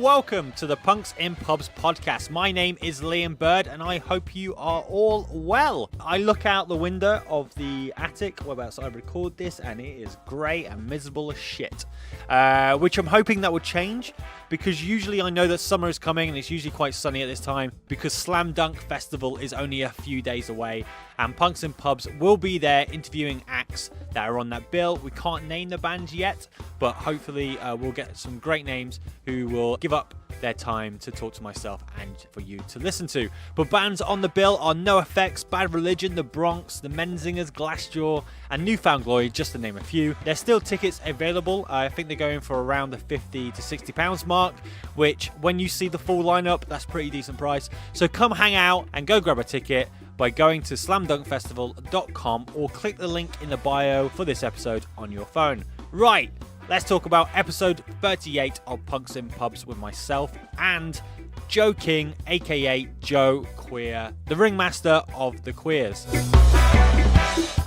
Welcome to the Punks in Pubs podcast. My name is Liam Bird and I hope you are all well. I look out the window of the attic whereabouts I record this and it is grey and miserable as shit. Which I'm hoping that would change because usually I know that summer is coming and it's usually quite sunny at this time because Slam Dunk Festival is only a few days away and Punks in Pubs will be there interviewing acts that are on that bill. We can't name the bands yet, but hopefully we'll get some great names who will give up their time to talk to myself and for you to listen to. But bands on the bill are NoFX, Bad Religion, The Bronx, The Menzingers, Glassjaw, and Newfound Glory, just to name a few. There's still tickets available. I think they're going for around the £50 to £60 mark, which when you see the full lineup, that's pretty decent price. So come hang out and go grab a ticket by going to slamdunkfestival.com or click the link in the bio for this episode on your phone. Right. Let's talk about episode 38 of Punks in Pubs with myself and Joe King, aka Joe Queer, the ringmaster of the Queers.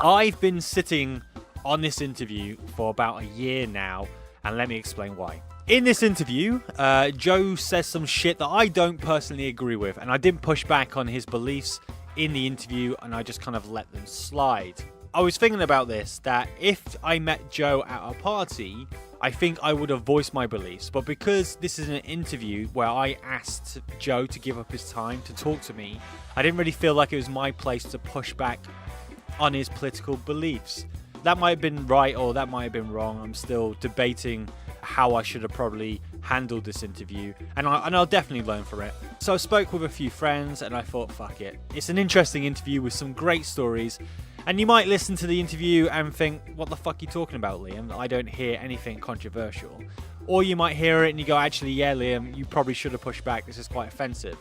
I've been sitting on this interview for about a year now, and let me explain why. In this interview, Joe says some shit that I don't personally agree with, and I didn't push back on his beliefs in the interview, and I just kind of let them slide. I was thinking about this, that if I met Joe at a party, I think I would have voiced my beliefs. But because this is an interview where I asked Joe to give up his time to talk to me, I didn't really feel like it was my place to push back on his political beliefs. That might have been right or that might have been wrong. I'm still debating how I should have probably handled this interview, and I'll definitely learn from it. So I spoke with a few friends and I thought, fuck it. It's an interesting interview with some great stories. And you might listen to the interview and think, what the fuck are you talking about, Liam? I don't hear anything controversial. Or you might hear it and you go, actually, yeah, Liam, you probably should have pushed back. This is quite offensive.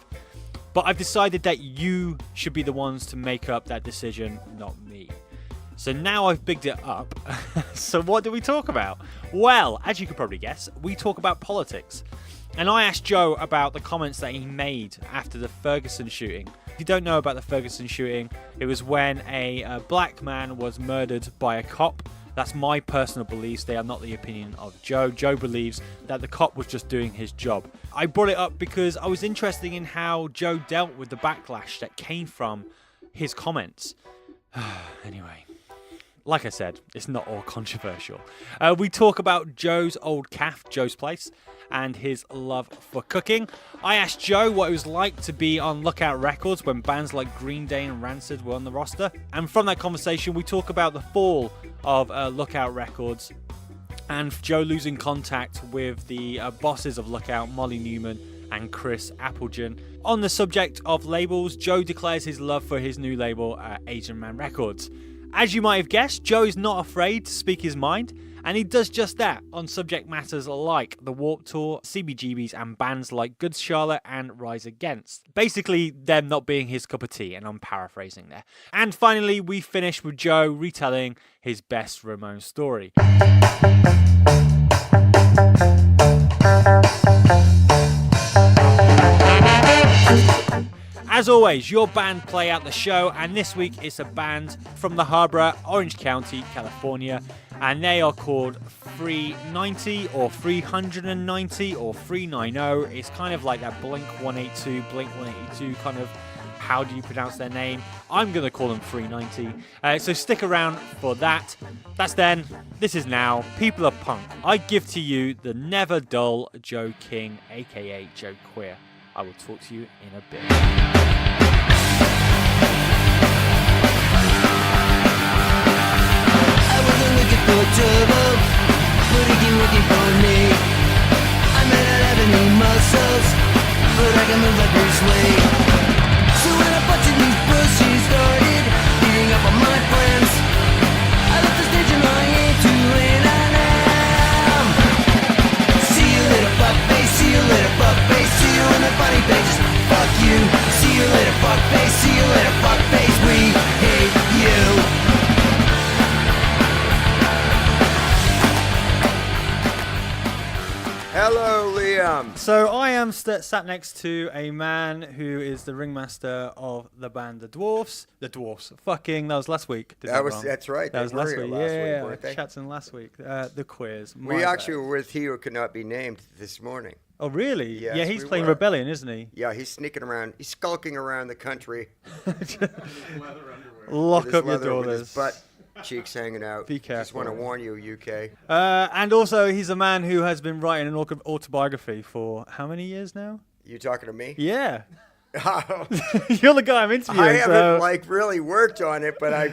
But I've decided that you should be the ones to make up that decision, not me. So now I've bigged it up. So what do we talk about? Well, as you could probably guess, we talk about politics. And I asked Joe about the comments that he made after the Ferguson shooting. If you don't know about the Ferguson shooting, it was when a black man was murdered by a cop. That's my personal beliefs. They are not the opinion of Joe. Joe believes that the cop was just doing his job. I brought it up because I was interested in how Joe dealt with the backlash that came from his comments. Anyway, like I said, it's not all controversial. We talk about Joe's old calf, Joe's Place, and his love for cooking. I asked Joe what it was like to be on Lookout Records when bands like Green Day and Rancid were on the roster. And from that conversation, we talk about the fall of Lookout Records and Joe losing contact with the bosses of Lookout, Molly Newman and Chris Appleton. On the subject of labels, Joe declares his love for his new label, Asian Man Records. As you might have guessed, Joe is not afraid to speak his mind, and he does just that on subject matters like the Warped Tour, CBGBs, and bands like Good Charlotte and Rise Against. Basically, them not being his cup of tea, and I'm paraphrasing there. And finally, we finish with Joe retelling his best Ramones story. As always, your band play out the show, and this week it's a band from the Harbor, Orange County, California, and they are called 390 or 390 or 390. It's kind of like that Blink 182 kind of how do you pronounce their name. I'm going to call them 390. So stick around for that. That's then. This is now. People are punk. I give to you the never dull Joe King, a.k.a. Joe Queer. I will talk to you in a bit. I wasn't looking for trouble, but it keep working for me. I may not have any muscles, but I can move like Bruce Lee. So when a bunch of these pussies started beating up on my friends, I left the stage and I ain't too late now. See you later, fuckface. See you later, fuckface. See you in the funny pages. Fuck you. See you later, fuckface. See you later, fuckface. We hate you. Hello, Liam. So I am sat next to a man who is the ringmaster of the band The Dwarfs. The Dwarfs. Fucking, that was last week. That's right. That was last week. Yeah, weren't they? Chatson last week. The Queers. We actually were with He Who Could Not Be Named this morning. Oh, really? Yes, yeah, he's we playing were. Rebellion, isn't he? Yeah, he's sneaking around. He's skulking around the country. Lock with his up your leather- with doors. his butt cheeks hanging out. Be Just want to careful. warn you, UK. And also, he's a man who has been writing an autobiography for how many years now? You talking to me? Yeah. I You're the guy I'm interviewing. haven't really worked on it, but I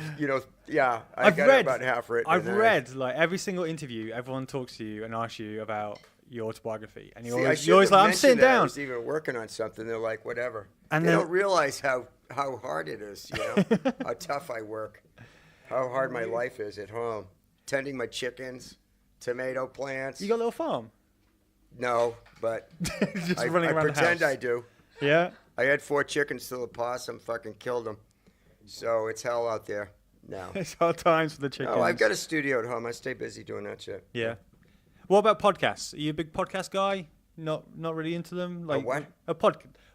I've got read about half written. I've and read like every single interview. Everyone talks to you and asks you about your autobiography, and See, you're I always, should you're always have like, I'm mentioned sitting that I down. was even working on something. They're like, whatever. And they then- don't realize how hard it is, how tough I work, how hard my life is at home. Tending my chickens, tomato plants. You got a little farm. No, but Just I running around pretend the house. I do. Yeah. I had 4 chickens till a possum fucking killed them. So it's hell out there now. It's hard times for the chickens. Oh, I've got a studio at home. I stay busy doing that shit. Yeah. What about podcasts? Are you a big podcast guy? Not really into them. Like what? A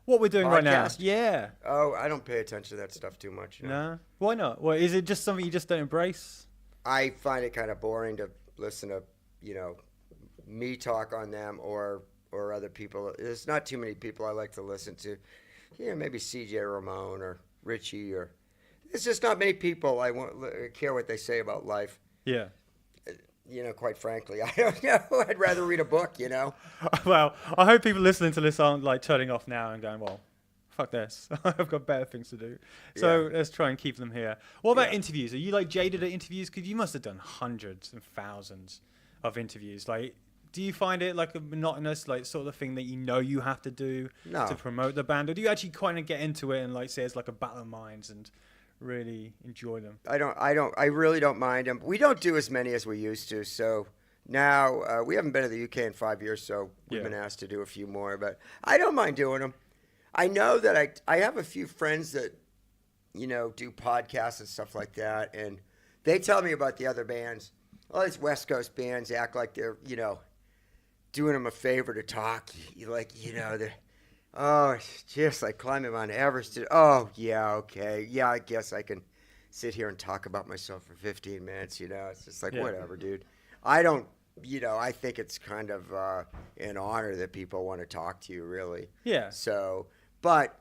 What we're doing right now? Podcast? Yeah. Oh, I don't pay attention to that stuff too much. No. Why not? Well, is it just something you just don't embrace? I find it kind of boring to listen to, me talk on them or other people. There's not too many people I like to listen to. Maybe CJ Ramon or Richie or. It's just not many people I care what they say about life. Yeah. Quite frankly, I don't know. I'd rather read a book. Well, I hope people listening to this aren't like turning off now and going, well, fuck this. I've got better things to do. So Yeah. let's try and keep them here. What about Yeah. interviews? Are you like jaded at interviews? Because you must have done hundreds and thousands of interviews. Like, do you find it like a monotonous, like sort of thing that you have to do No. to promote the band? Or do you actually kind of get into it and like say it's like a battle of minds and really enjoy them? I really don't mind them. We don't do as many as we used to. So now we haven't been to the UK in 5 years, so we've Yeah. been asked to do a few more. But I don't mind doing them. I know that I have a few friends that, do podcasts and stuff like that. And they tell me about the other bands. All these West Coast bands act like they're, doing them a favor to talk. They're, oh, it's just like climbing Mount Everest. Oh, yeah, okay. Yeah, I guess I can sit here and talk about myself for 15 minutes, It's just like, Yeah. whatever, dude. I don't, I think it's kind of an honor that people want to talk to you, really. Yeah. So, but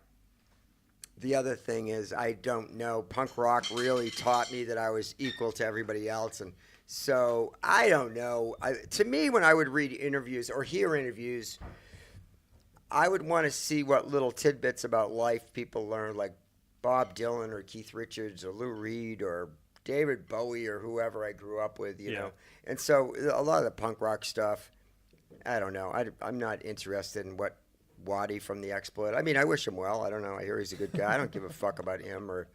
the other thing is, I don't know. Punk rock really taught me that I was equal to everybody else. And so, I don't know. To me, when I would read interviews or hear interviews, I would want to see what little tidbits about life people learn, like Bob Dylan or Keith Richards or Lou Reed or David Bowie or whoever I grew up with, you know. And so a lot of the punk rock stuff, I don't know. I'm not interested in what Waddy from the Exploit. I mean, I wish him well. I don't know. I hear he's a good guy. I don't give a fuck about him or,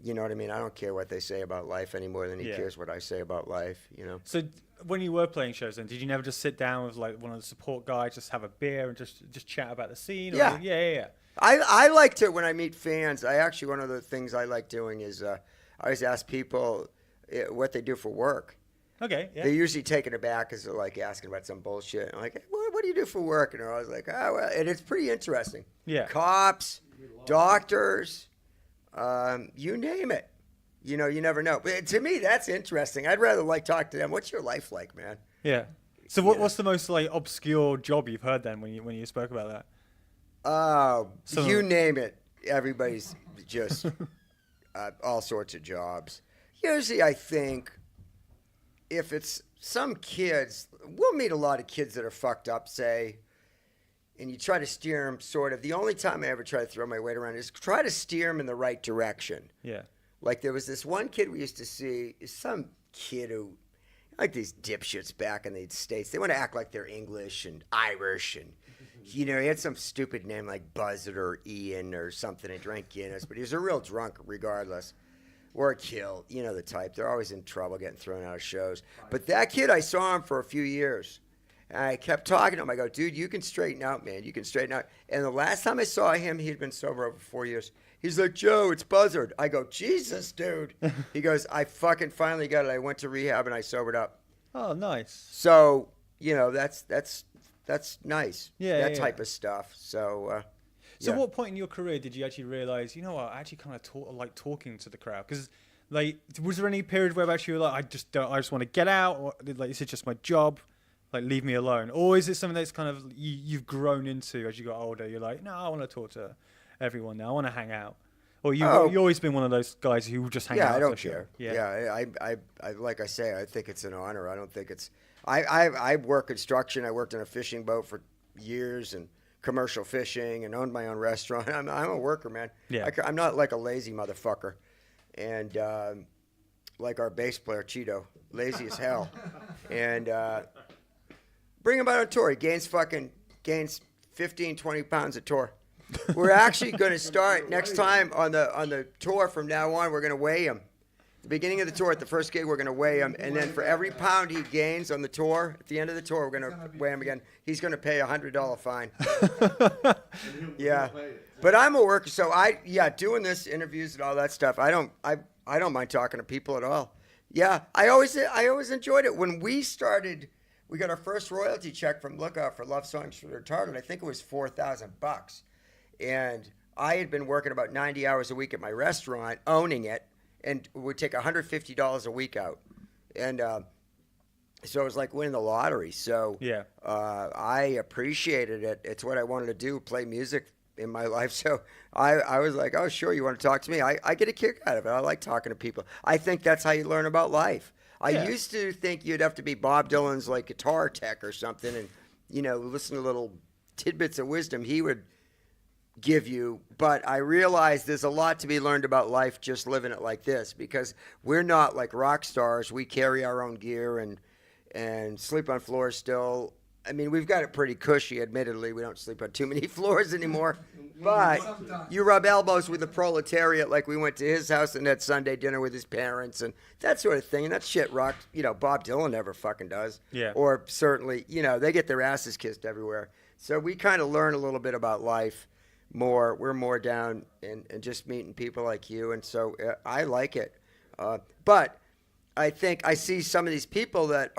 you know what I mean? I don't care what they say about life any more than he cares what I say about life, So when you were playing shows then, did you never just sit down with like one of the support guys, just have a beer and just chat about the scene? Or Yeah. I like to, when I meet fans, one of the things I like doing is I always ask people what they do for work. Okay, yeah. They usually take it aback because they're like asking about some bullshit. I'm like, hey, what do you do for work? And they're always like, oh, well, and it's pretty interesting. Yeah. Cops, doctors, you name it. You never know. But to me, that's interesting. I'd rather talk to them. What's your life like, man? Yeah. So what's the most like obscure job you've heard then when you spoke about that? Oh, you name it. everybody's just all sorts of jobs. Usually, I think if it's some kids, we'll meet a lot of kids that are fucked up, say, and you try to steer them sort of. The only time I ever try to throw my weight around is try to steer them in the right direction. Yeah. Like there was this one kid we used to see, some kid who, like these dipshits back in the States, they want to act like they're English and Irish and, he had some stupid name like Buzzard or Ian or something and drank Guinness, but he was a real drunk regardless. Or killed, the type. They're always in trouble getting thrown out of shows. But that kid, I saw him for a few years. And I kept talking to him. I go, dude, you can straighten out, man. You can straighten out. And the last time I saw him, he'd been sober over 4 years. He's like, Joe, it's Buzzard. I go, Jesus, dude. He goes, I fucking finally got it. I went to rehab and I sobered up. Oh, nice. So, that's nice. Yeah, that type of stuff. So, So what point in your career did you actually realize, you know what, I actually kind of like talking to the crowd? Because, like, was there any period where actually you were like, I just want to get out? Or, like, is it just my job? Like, leave me alone? Or is it something that's kind of you've grown into as you got older? You're like, no, I want to talk to everyone now. I want to hang out. Or you've always been one of those guys who just hang out. Yeah, I don't care. Yeah, I like I say, I think it's an honor. I don't think it's. I work construction. I worked on a fishing boat for years and commercial fishing and owned my own restaurant. I'm a worker, man. Yeah. I'm not like a lazy motherfucker. And like our bass player, Cheeto, lazy as hell. And bring him out on tour. He gains 15, 20 pounds a tour. We're actually going to start next time on the tour from now on. We're going to weigh him. The beginning of the tour, at the first gig, we're going to weigh him, and then for every pound he gains on the tour, at the end of the tour, we're going to weigh him again. He's going to pay a $100 fine. Yeah, but I'm a worker, so doing this interviews and all that stuff. I don't mind talking to people at all. Yeah, I always enjoyed it. When we started, we got our first royalty check from Lookout for Love Songs for the Retarded. I think it was $4,000, and I had been working about 90 hours a week at my restaurant, owning it. And would take $150 a week out, and so it was like winning the lottery. So yeah, I appreciated it. It's what I wanted to do, play music in my life. So I was like, oh sure, you want to talk to me? I get a kick out of it. I like talking to people. I think that's how you learn about life. I used to think you'd have to be Bob Dylan's like guitar tech or something, and listen to little tidbits of wisdom he would give you, but I realize there's a lot to be learned about life just living it like this, because we're not like rock stars. We carry our own gear and sleep on floors still. I mean, we've got it pretty cushy, admittedly. We don't sleep on too many floors anymore, but you rub elbows with the proletariat, like we went to his house and had Sunday dinner with his parents and that sort of thing, and that shit rock, Bob Dylan never fucking does. Yeah. Or certainly, they get their asses kissed everywhere. So we kind of learn a little bit about life. We're more down and just meeting people like you, and so I like it. But I think I see some of these people that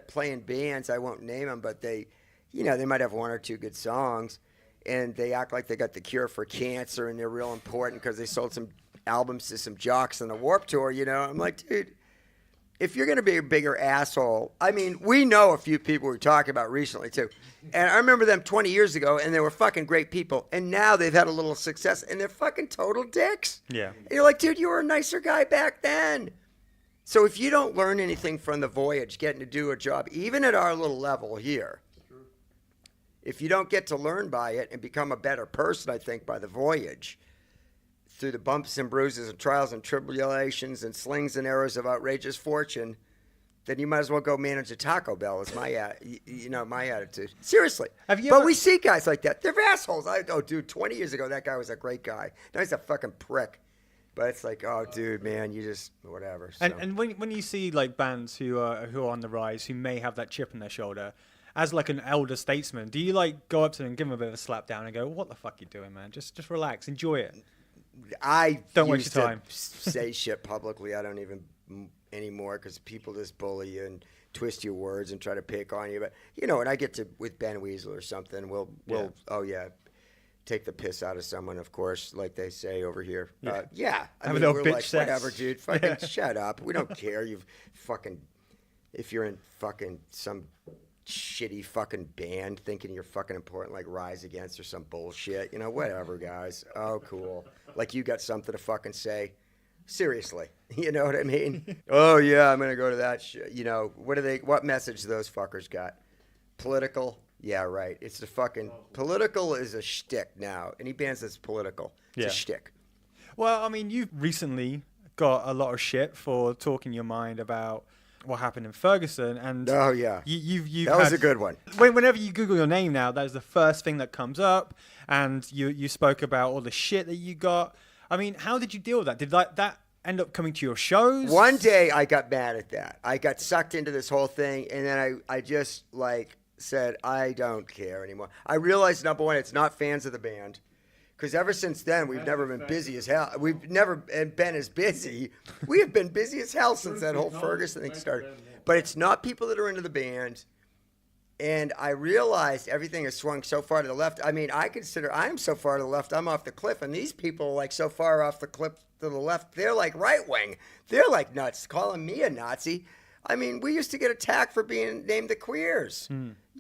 play in bands. I won't name them, but they might have one or two good songs, and they act like they got the cure for cancer, and they're real important because they sold some albums to some jocks on the Warped Tour. I'm like, dude, if you're going to be a bigger asshole, I mean, we know a few people we're talking about recently, too. And I remember them 20 years ago, and they were fucking great people. And now they've had a little success, and they're fucking total dicks. Yeah. And you're like, dude, you were a nicer guy back then. So if you don't learn anything from the voyage, getting to do a job, even at our little level here, if you don't get to learn by it and become a better person, I think, by the voyage, through the bumps and bruises and trials and tribulations and slings and arrows of outrageous fortune, then you might as well go manage a Taco Bell. Is my attitude. Seriously. We see guys like that. They're assholes. Dude, 20 years ago, that guy was a great guy. Now he's a fucking prick. But it's like, oh, dude, man, you just whatever. So. And when you see like bands who are on the rise, who may have that chip on their shoulder, as like an elder statesman, do you like go up to them and give them a bit of a slap down and go, what the fuck you doing, man? Just relax, enjoy it. I don't waste your time. Say shit publicly. I don't even anymore because people just bully you and twist your words and try to pick on you. But when I get to with Ben Weasel or something, we'll take the piss out of someone, of course, like they say over here. I mean, we're like, whatever, dude. Fucking shut up. We don't care. If you're in fucking some shitty fucking band thinking you're fucking important, like Rise Against or some bullshit. You know, whatever, guys. Oh, cool. Like you got something to fucking say. Seriously. You know what I mean? Oh, yeah, I'm going to go to that shit. You know, what message do those fuckers got? Political? Yeah, right. It's the fucking, political is a shtick now. Any band that's political, it's a shtick. Well, I mean, you've recently got a lot of shit for talking your mind about what happened in Ferguson, and oh yeah, you've that was a good one. Whenever you Google your name now, that is the first thing that comes up, and you spoke about all the shit that you got. I mean, how did you deal with that? Did that end up coming to your shows? One day I got mad at that. I got sucked into this whole thing, and then I just like said I don't care anymore. I realized, number one, it's not fans of the band. Because ever since then, we've never been busy as hell. We've never been as busy. We have been busy as hell since that whole Ferguson thing started. But it's not people that are into the band. And I realized everything has swung so far to the left. I mean, I consider I'm so far to the left, I'm off the cliff. And these people are like so far off the cliff to the left, they're like right wing. They're like nuts, calling me a Nazi. I mean, we used to get attacked for being named the queers,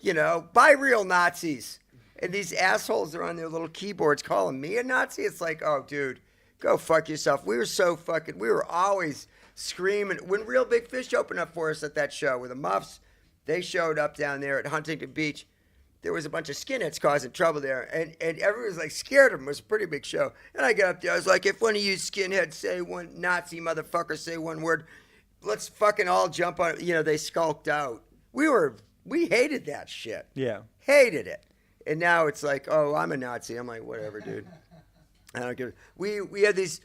you know, by real Nazis. And these assholes are on their little keyboards calling me a Nazi. It's like, oh, dude, go fuck yourself. We were always screaming. When Real Big Fish opened up for us at that show with the Muffs, they showed up down there at Huntington Beach. There was a bunch of skinheads causing trouble there. And everyone was like scared of them. It was a pretty big show. And I got up there. I was like, if one of you skinheads say one Nazi motherfucker, say one word, let's fucking all jump on it. You know, they skulked out. We hated that shit. Yeah. Hated it. And now it's like, oh, I'm a Nazi. I'm like, whatever, dude. I don't give. We had these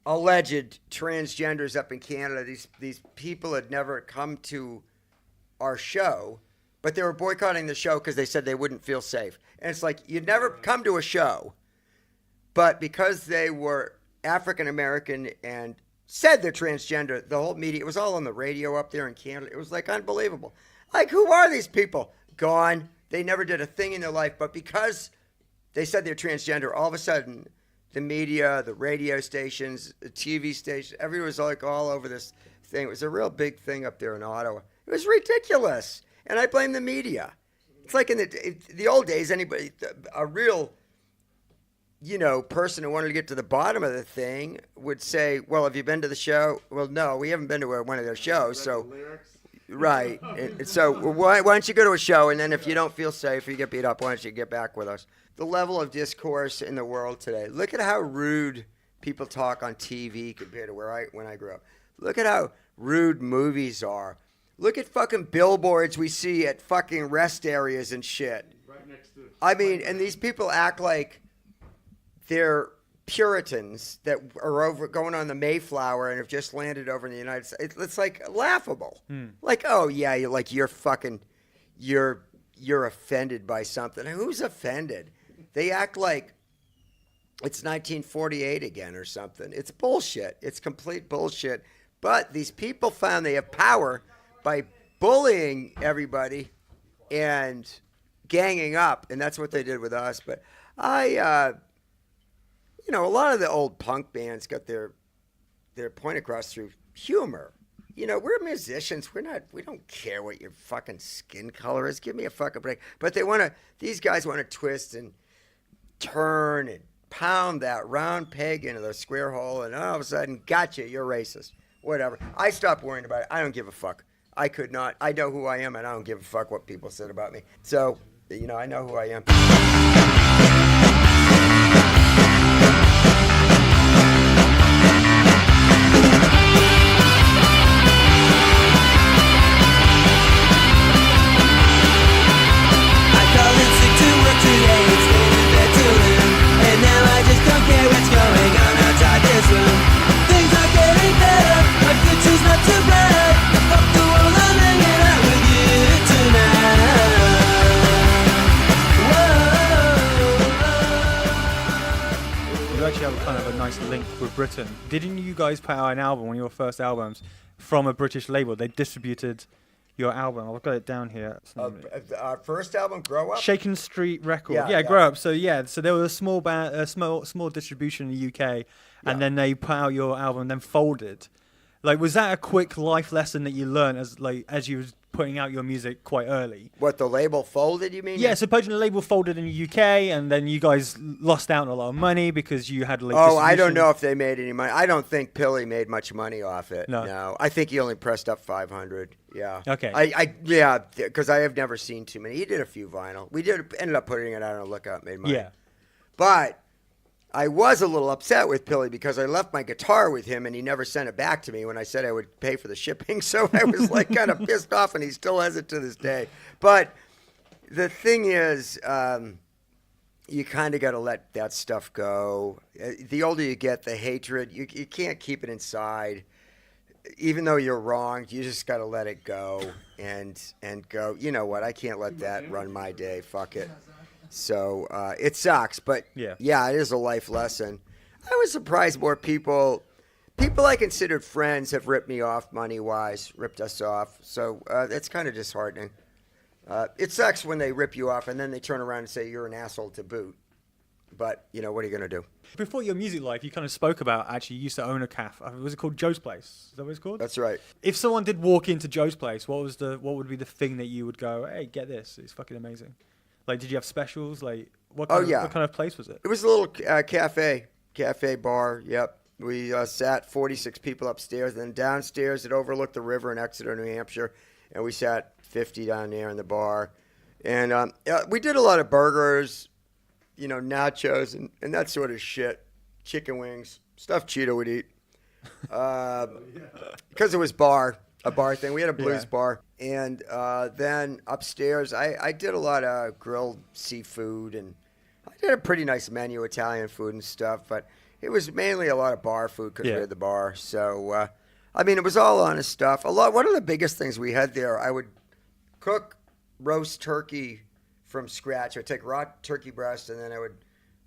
alleged transgenders up in Canada. These people had never come to our show, but they were boycotting the show because they said they wouldn't feel safe. And it's like, you'd never come to a show, but because they were African American and said they're transgender, the whole media, it was all on the radio up there in Canada. It was like unbelievable. Like, who are these people? Gone. They never did a thing in their life, but because they said they're transgender, all of a sudden, the media, the radio stations, the TV stations, everyone was like all over this thing. It was a real big thing up there in Ottawa. It was ridiculous, and I blame the media. It's like in the old days, anybody, a real, you know, person who wanted to get to the bottom of the thing would say, well, have you been to the show? Well, no, we haven't been to one of their shows, so... Right. And so why don't you go to a show, and then if you don't feel safe or you get beat up, why don't you get back with us? The level of discourse in the world today. Look at how rude people talk on TV compared to when I grew up. Look at how rude movies are. Look at fucking billboards we see at fucking rest areas and shit. Right next to. I mean, and these people act like they're Puritans that are going on the Mayflower and have just landed over in the United States. It's like laughable. Like, oh yeah, you're offended by something. Who's offended? They act like it's 1948 again or something. It's bullshit. It's complete bullshit. But these people found they have power by bullying everybody and ganging up, and that's what they did with us. But you know, a lot of the old punk bands got their point across through humor. You know, we're musicians. We don't care what your fucking skin color is. Give me a fucking break. But these guys want to twist and turn and pound that round peg into the square hole, and all of a sudden, gotcha, you're racist. Whatever. I stopped worrying about it. I don't give a fuck. I could not. I know who I am, and I don't give a fuck what people said about me. So, you know, I know who I am. Kind of a nice link with Britain. Didn't you guys put out an album, one of your first albums, from a British label? They distributed your album. I've got it down here. Our first album, Grow Up? Shaken Street Records. Yeah. Grow Up. So there was a small band, small distribution in the UK, and then they put out your album and then folded. Like, was that a quick life lesson that you learned as you was putting out your music quite early. What, the label folded, you mean? Yeah, supposing the label folded in the UK, and then you guys lost out on a lot of money because you had like. Oh, I don't know if they made any money. I don't think Pilly made much money off it. No. I think he only pressed up 500. Yeah. Okay. Yeah, because I have never seen too many. He did a few vinyl. We ended up putting it out on a Lookout, made money. Yeah. But I was a little upset with Pilly because I left my guitar with him and he never sent it back to me when I said I would pay for the shipping. So I was like kind of pissed off, and he still has it to this day. But the thing is, you kind of got to let that stuff go. The older you get, the hatred, you can't keep it inside. Even though you're wrong, you just got to let it go and go, you know what, I can't let that run my day. Fuck it. So it sucks, but yeah, it is a life lesson. I was surprised more people I considered friends have ripped me off money-wise, ripped us off. So it's kind of disheartening. It sucks when they rip you off and then they turn around and say you're an asshole to boot. But, you know, what are you going to do? Before your music life, you kind of spoke about actually you used to own a cafe. Was it called Joe's Place? Is that what it's called? That's right. If someone did walk into Joe's Place, what would be the thing that you would go, hey, get this? It's fucking amazing. Like, did you have specials? Like, what kind of place was it? It was a little cafe bar. Yep. We sat 46 people upstairs. Then downstairs, it overlooked the river in Exeter, New Hampshire. And we sat 50 down there in the bar. And we did a lot of burgers, you know, nachos and that sort of shit. Chicken wings, stuff Cheeto would eat. Because it was a bar thing. We had a blues bar. And then upstairs, I did a lot of grilled seafood, and I did a pretty nice menu, Italian food and stuff, but it was mainly a lot of bar food because we had the bar. So, I mean, it was all honest stuff. One of the biggest things we had there, I would cook roast turkey from scratch. I would take raw turkey breast, and then I would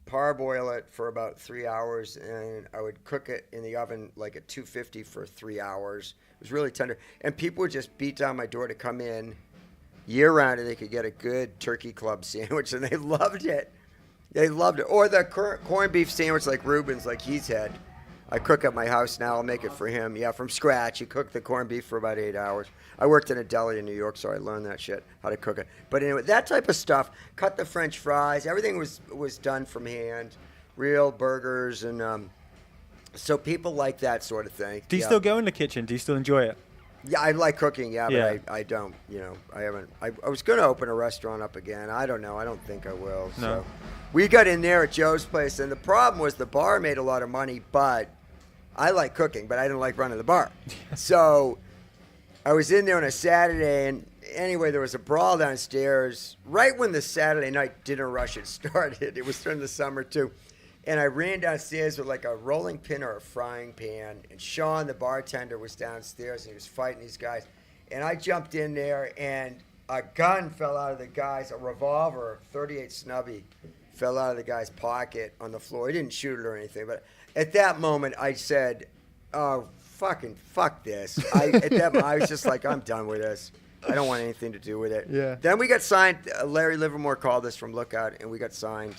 parboil it for about 3 hours, and I would cook it in the oven like at 250 for 3 hours. It was really tender. And people would just beat down my door to come in year-round, and they could get a good turkey club sandwich, and they loved it. They loved it. Or the corned beef sandwich like Ruben's, like he's had. I cook at my house now. I'll make it for him. Yeah, from scratch. You cook the corned beef for about 8 hours. I worked in a deli in New York, so I learned that shit, how to cook it. But anyway, that type of stuff, cut the French fries, everything was done from hand, real burgers, and so people like that sort of thing. Do you still go in the kitchen? Do you still enjoy it? Yeah, I like cooking, but I don't, you know, I haven't. I was going to open a restaurant up again. I don't know. I don't think I will. No. So we got in there at Joe's Place, and the problem was the bar made a lot of money, but I like cooking, but I didn't like running the bar. So I was in there on a Saturday, and anyway, there was a brawl downstairs right when the Saturday night dinner rush had started. It was during the summer, too. And I ran downstairs with like a rolling pin or a frying pan. And Sean, the bartender, was downstairs, and he was fighting these guys. And I jumped in there, and a gun fell out of the guy's, a revolver, 38 snubby, fell out of the guy's pocket on the floor. He didn't shoot it or anything. But at that moment, I said, oh, fuck this. At that moment, I was just like, I'm done with this. I don't want anything to do with it. Yeah. Then we got signed. Larry Livermore called us from Lookout, and we got signed.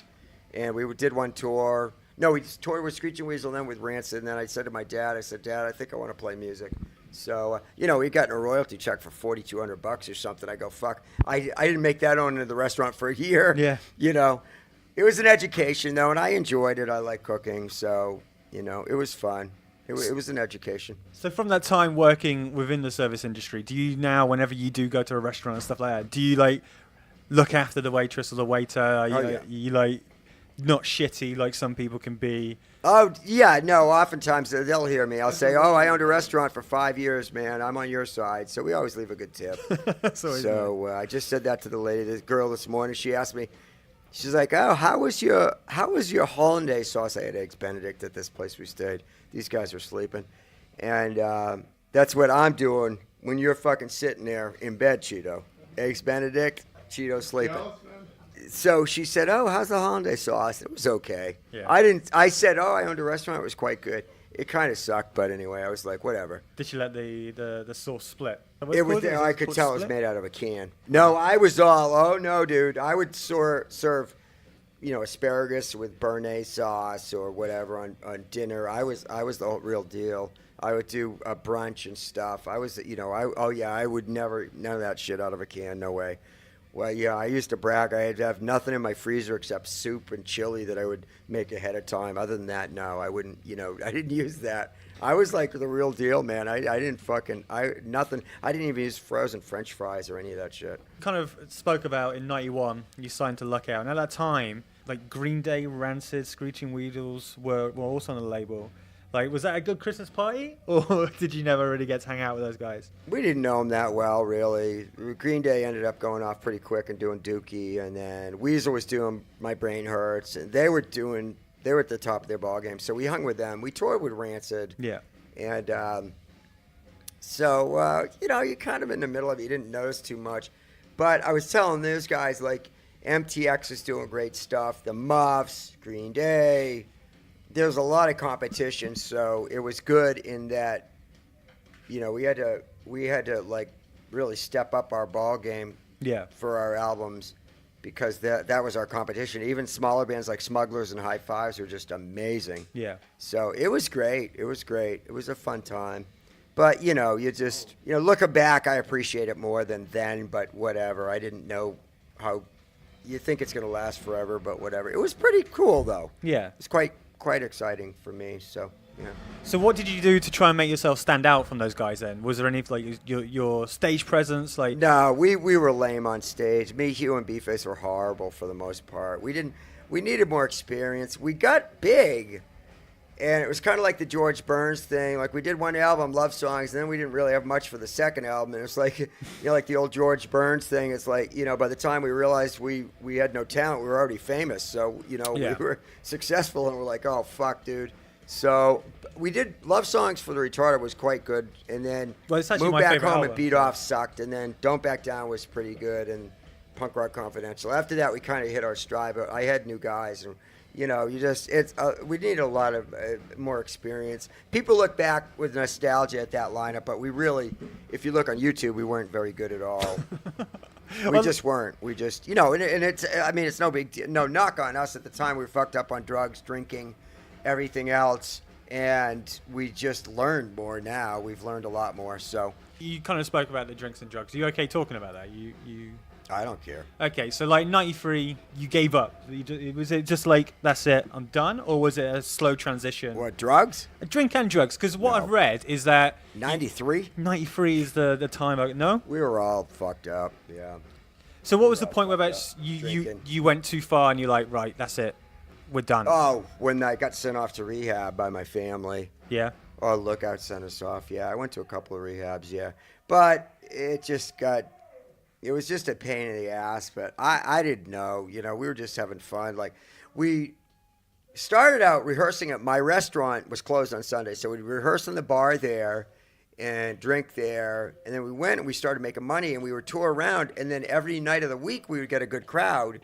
And we did one tour. No, we toured with Screeching Weasel, then with Rancid. And then I said to my dad, Dad, I think I want to play music. So, you know, we got a royalty check for $4,200 or something. I go, fuck. I didn't make that on into the restaurant for a year. Yeah. You know, it was an education, though, and I enjoyed it. I like cooking. So, you know, it was fun. It was an education. So from that time working within the service industry, do you now, whenever you do go to a restaurant and stuff like that, do you, like, look after the waitress or the waiter? Are you like, not shitty like some people can be? Oh, yeah, no, oftentimes they'll hear me. I'll say, I owned a restaurant for 5 years, man. I'm on your side. So we always leave a good tip. So I just said that to the lady, this girl this morning. She asked me, she's like, oh, how was your hollandaise sauce? I had Eggs Benedict at this place we stayed. These guys were sleeping. And that's what I'm doing when you're fucking sitting there in bed, Cheeto. Eggs Benedict, Cheeto sleeping. So she said, oh, how's the hollandaise sauce? It was okay. Yeah. I said, I owned a restaurant. It was quite good. It kind of sucked, but anyway, I was like, whatever. Did she let the sauce split? I could tell it was made out of a can. No, I was all, oh, no, dude. I would serve asparagus with béarnaise sauce or whatever on dinner. I was the real deal. I would do a brunch and stuff. I was, I would never, none of that shit out of a can, no way. Well, yeah, I used to brag. I'd have nothing in my freezer except soup and chili that I would make ahead of time. Other than that, no, I wouldn't, I didn't use that. I was like the real deal, man. I didn't nothing. I didn't even use frozen French fries or any of that shit. Kind of spoke about in '91, you signed to Lookout, and at that time, like Green Day, Rancid, Screeching Weasels were also on the label. Like, was that a good Christmas party, or did you never really get to hang out with those guys? We didn't know them that well, really. Green Day ended up going off pretty quick and doing Dookie, and then Weasel was doing My Brain Hurts, and they were at the top of their ball game. So we hung with them. We toured with Rancid. Yeah. And so you're kind of in the middle of it. You didn't notice too much. But I was telling those guys, like, MTX is doing great stuff. The Muffs, Green Day. There's a lot of competition, so it was good in that, we had to like really step up our ball game for our albums because that was our competition. Even smaller bands like Smugglers and High Fives were just amazing. Yeah. So it was great. It was great. It was a fun time. But, you just, looking back, I appreciate it more than then, but whatever. I didn't know how you think it's going to last forever, but whatever. It was pretty cool, though. Yeah. It was quite exciting for me, so yeah. So what did you do to try and make yourself stand out from those guys then? Was there any, like, your stage presence? Like, no, we were lame on stage. Me, Hugh, and B-Face were horrible for the most part. We needed more experience. We got big, and it was kind of like the George Burns thing. Like, we did one album, Love Songs, and then we didn't really have much for the second album. And it's like, like the old George Burns thing. It's like, by the time we realized we had no talent, we were already famous. So, we were successful, and we're like, oh, fuck, dude. So we did Love Songs for the Retarded was quite good. And then Move Back Home album. and Beat Off sucked. And then Don't Back Down was pretty good. And Punk Rock Confidential. After that, we kind of hit our stride. But I had new guys. And we need a lot of more experience. People look back with nostalgia at that lineup, but we really, if you look on YouTube, we weren't very good at all. We just weren't. We just, and it's, it's no big deal. No knock on us at the time. We were fucked up on drugs, drinking, everything else, and we just learned more now. We've learned a lot more. So you kind of spoke about the drinks and drugs. Are you okay talking about that? I don't care. Okay, so like '93, you gave up. Was it just like, that's it, I'm done? Or was it a slow transition? What, drugs? A drink and drugs, because what I've read is that 93? 93 is the time. No? We were all fucked up, yeah. So what was the point where you went too far and you're like, right, that's it, we're done? Oh, when I got sent off to rehab by my family. Yeah. Oh, Lookout sent us off, yeah. I went to a couple of rehabs, yeah. But it was just a pain in the ass, but I didn't know. We were just having fun. Like, we started out rehearsing at my restaurant was closed on Sunday, so we'd rehearse in the bar there and drink there, and then we went and we started making money, and we would tour around, and then every night of the week we would get a good crowd.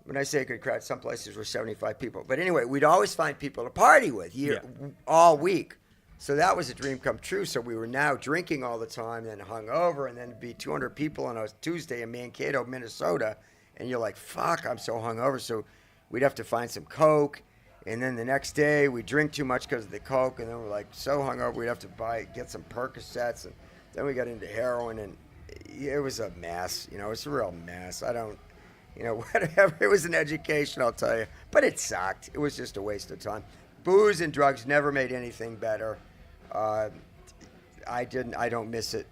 When I say a good crowd, some places were 75 people. But anyway, we'd always find people to party with all week. So that was a dream come true. So we were now drinking all the time, then hungover, and then it'd be 200 people on a Tuesday in Mankato, Minnesota. And you're like, fuck, I'm so hungover. So we'd have to find some Coke. And then the next day, we drink too much because of the Coke. And then we're like so hungover, we'd have to get some Percocets. And then we got into heroin. And it was a mess. It's a real mess. Whatever. It was an education, I'll tell you. But it sucked. It was just a waste of time. Booze and drugs never made anything better. I don't miss it.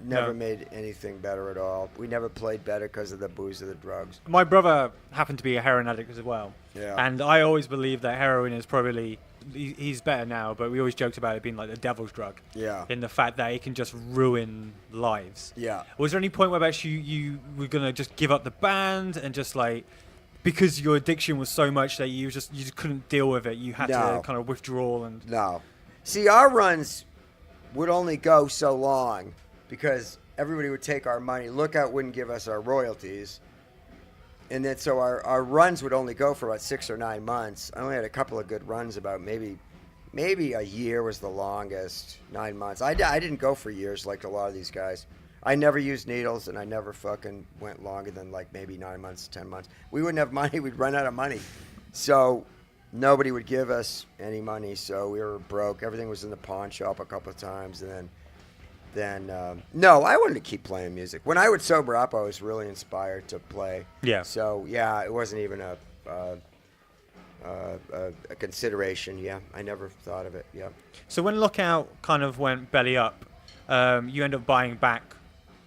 Never made anything better at all. We never played better because of the booze or the drugs. My brother happened to be a heroin addict as well. Yeah. And I always believed that heroin is probably, he's better now, but we always joked about it being like the devil's drug. Yeah. In the fact that it can just ruin lives. Yeah. Was there any point where actually you were going to just give up the band and just like, because your addiction was so much that you just couldn't deal with it, you had to kind of withdraw and... No. See, our runs would only go so long because everybody would take our money. Lookout wouldn't give us our royalties. And then so our runs would only go for about 6 or 9 months. I only had a couple of good runs, about maybe a year was the longest, 9 months. I didn't go for years like a lot of these guys. I never used needles, and I never fucking went longer than like maybe 9 months, 10 months. We wouldn't have money. We'd run out of money. So nobody would give us any money, so we were broke. Everything was in the pawn shop a couple of times, and then no, I wanted to keep playing music. When I would sober up, I was really inspired to play. Yeah. So yeah, it wasn't even a consideration. Yeah, I never thought of it. Yeah. So when Lookout kind of went belly up, you end up buying back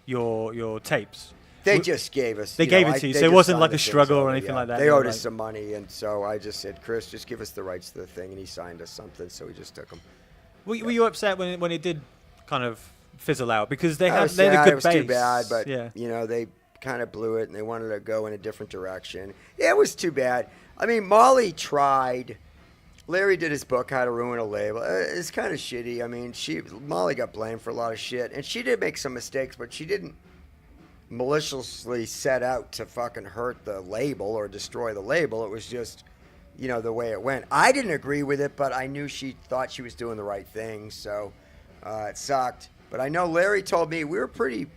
your tapes. They just gave us. They gave it to you, so it wasn't like a struggle or anything like that. They owed us some money, and so I just said, Chris, just give us the rights to the thing, and he signed us something, so we just took them. Were you upset when it did kind of fizzle out because they had a good it was base? too bad, but yeah. they kind of blew it, and they wanted to go in a different direction. Yeah, it was too bad. I mean, Molly tried. Larry did his book, How to Ruin a Label. It's kind of shitty. I mean, Molly got blamed for a lot of shit, and she did make some mistakes, but she didn't maliciously set out to fucking hurt the label or destroy the label. It was just, the way it went. I didn't agree with it, but I knew she thought she was doing the right thing, so it sucked. But I know Larry told me we were pretty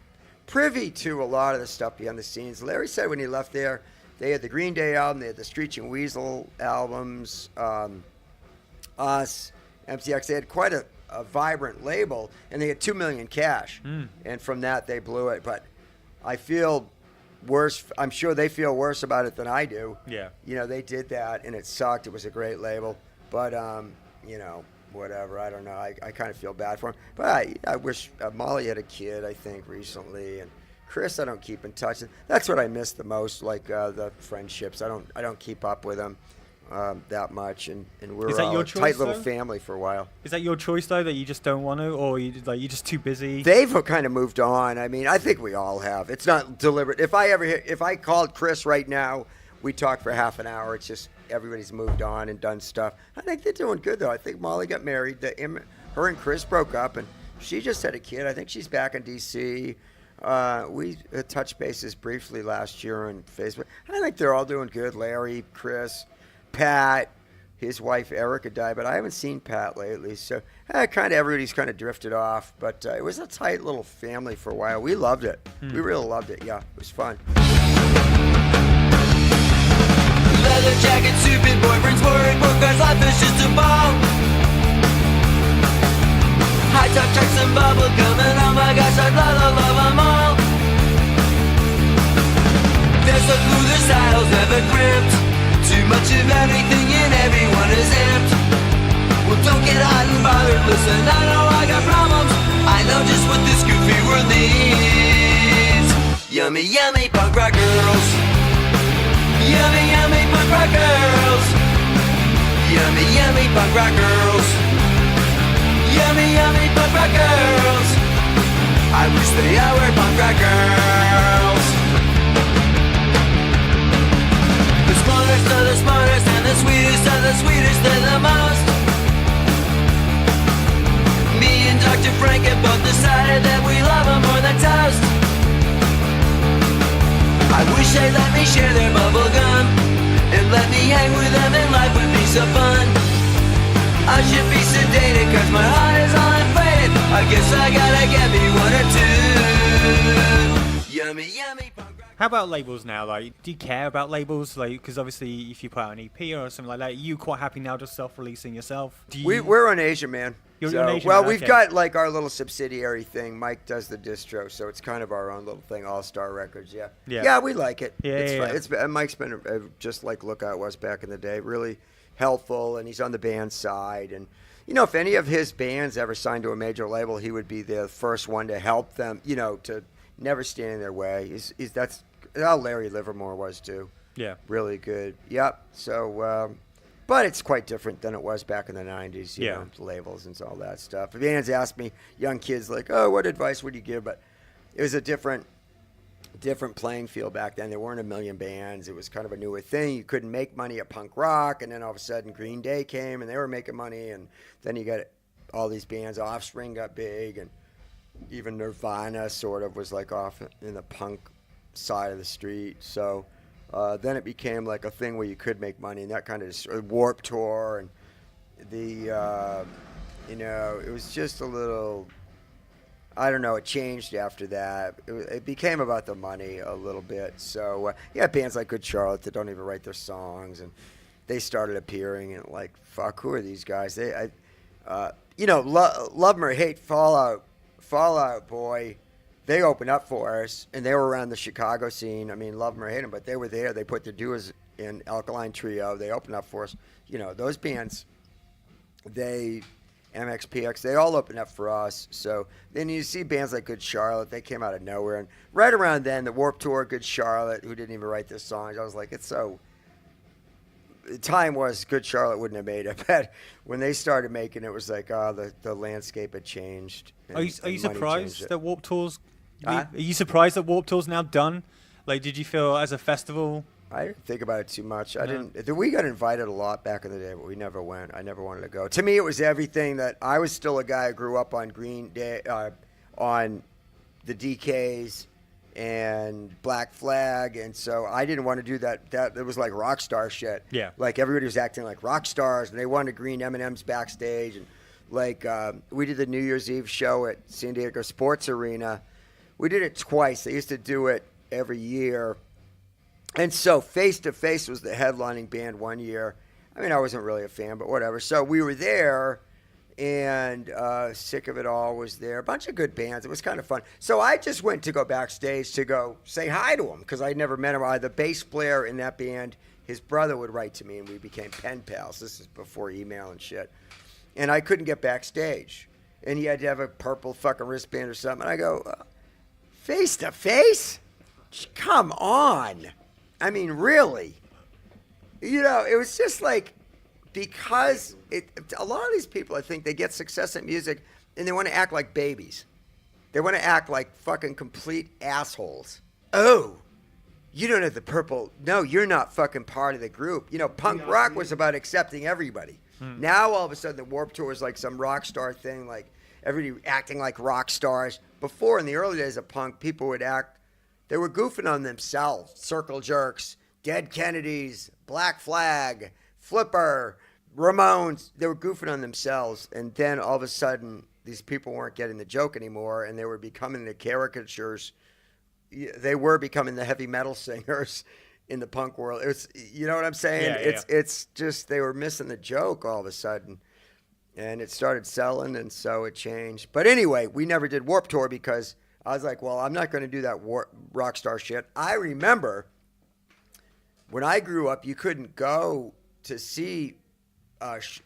privy to a lot of the stuff behind the scenes. Larry said when he left there, they had the Green Day album, they had the Screeching Weasel albums, us, MCX. They had quite a vibrant label, and they had $2 million cash. And from that, they blew it. But I feel worse. I'm sure they feel worse about it than I do. Yeah. They did that, and it sucked. It was a great label. But, whatever. I don't know. I kind of feel bad for him. But I wish Molly had a kid, I think, recently. And Chris, I don't keep in touch. That's what I miss the most, like the friendships. I don't keep up with them that much. And we're all a tight little family for a while. Is that your choice, though, that you just don't want to, or you're just too busy? They've kind of moved on. I mean, I think we all have. It's not deliberate. If I called Chris right now, we talk for half an hour. It's just everybody's moved on and done stuff. I think they're doing good, though. I think Molly got married. Her and Chris broke up, and she just had a kid. I think she's back in D.C. We touched bases briefly last year on Facebook. I think they're all doing good. Larry, Chris, Pat, his wife Erica died, but I haven't seen Pat lately. So everybody's kind of drifted off. But it was a tight little family for a while. We loved it. We really loved it. Yeah, it was fun. Leather jacket, stupid boyfriends, worried workers, life is just a ball. High top trucks and bubble gum, and oh my gosh, I'd love them all. There's a glue, their styles never crimped. Too much of everything and everyone is amped. Well, don't get hot and bothered, listen, I know I got problems. I know just what this goofy world needs. Yummy, yummy punk rock girls. Yummy, yummy punk rock girls. Yummy, yummy punk rock girls. Yummy, yummy punk rock girls. I wish they all were punk rock girls. The smartest are the smartest, and the sweetest are the sweetest, they're the most. Me and Dr. Frank have both decided that we love them more than toast. I wish they'd let me share their bubble gum and let me hang with them, and life would be so fun. I should be sedated cause my heart is all inflated. I guess I gotta get me one or two. Yummy, yummy punk rock. How about labels now? Like, do you care about labels? Like, because obviously, if you put out an EP or something like that, are you quite happy now just self-releasing yourself? We're on Asia, man. You're on Asia, well, man, we've okay. got like our little subsidiary thing. Mike does the distro, so it's kind of our own little thing. All Star Records, yeah. Yeah, we like it. Yeah, it's yeah, fun. yeah. It's Mike's been just like Lookout was back in the day. Really helpful, and he's on the band side. And if any of his bands ever signed to a major label, he would be the first one to help them. To never stand in their way. That's how Larry Livermore was too. Yeah. Really good. Yep. So, but it's quite different than it was back in the 90s, you know, labels and all that stuff. Bands ask me, young kids, like, oh, what advice would you give? But it was a different playing field back then. There weren't a million bands. It was kind of a newer thing. You couldn't make money at punk rock, and then all of a sudden Green Day came, and they were making money, and then you got all these bands. Offspring got big, and even Nirvana sort of was like off in the punk side of the street. So then it became like a thing where you could make money, and that kind of Warped Tour, and the it was just a little I don't know. It changed after that. It became about the money a little bit. So yeah, bands like Good Charlotte that don't even write their songs, and they started appearing and like, fuck, who are these guys? Love 'em or hate Fallout Boy. They opened up for us, and they were around the Chicago scene. I mean, love 'em or hate 'em, but they were there. They put their dues in Alkaline Trio. They opened up for us. Those bands, MXPX, they all opened up for us. So then you see bands like Good Charlotte, they came out of nowhere. And right around then, the Warped Tour, Good Charlotte, who didn't even write their songs, I was like, the time was Good Charlotte wouldn't have made it. But when they started making it, it was like, the landscape had changed. Are you surprised that Warped Tour's... Are you surprised that Warped Tour's now done? Like, did you feel as a festival... I didn't think about it too much. We got invited a lot back in the day, but we never went. I never wanted to go. To me, it was everything that I was still a guy who grew up on Green Day, on the DKs and Black Flag, and so I didn't want to do that. It was like rock star shit. Yeah. Like everybody was acting like rock stars, and they wanted green M&Ms backstage, and like we did the New Year's Eve show at San Diego Sports Arena. We did it twice. They used to do it every year. And so Face to Face was the headlining band one year. I mean, I wasn't really a fan, but whatever. So we were there, and Sick of It All was there. A bunch of good bands. It was kind of fun. So I just went to go backstage to go say hi to him because I'd never met him. The bass player in that band, his brother would write to me, and we became pen pals. This is before email and shit. And I couldn't get backstage. And he had to have a purple fucking wristband or something. And I go, Face to Face? Come on. I mean, really? It was just like, because a lot of these people, I think, they get success at music and they want to act like babies. They want to act like fucking complete assholes. Oh, you don't have the purple. No, you're not fucking part of the group. Punk rock was about accepting everybody. Now, all of a sudden, the Warped Tour is like some rock star thing, like everybody acting like rock stars. Before, in the early days of punk, people would act. They were goofing on themselves. Circle Jerks, Dead Kennedys, Black Flag, Flipper, Ramones. They were goofing on themselves. And then all of a sudden, these people weren't getting the joke anymore, and they were becoming the caricatures. They were becoming the heavy metal singers in the punk world. It's, you know what I'm saying? It's just they were missing the joke all of a sudden. And it started selling, and so it changed. But anyway, we never did Warped Tour because I was like, well, I'm not going to do that rock star shit. I remember when I grew up, you couldn't go to see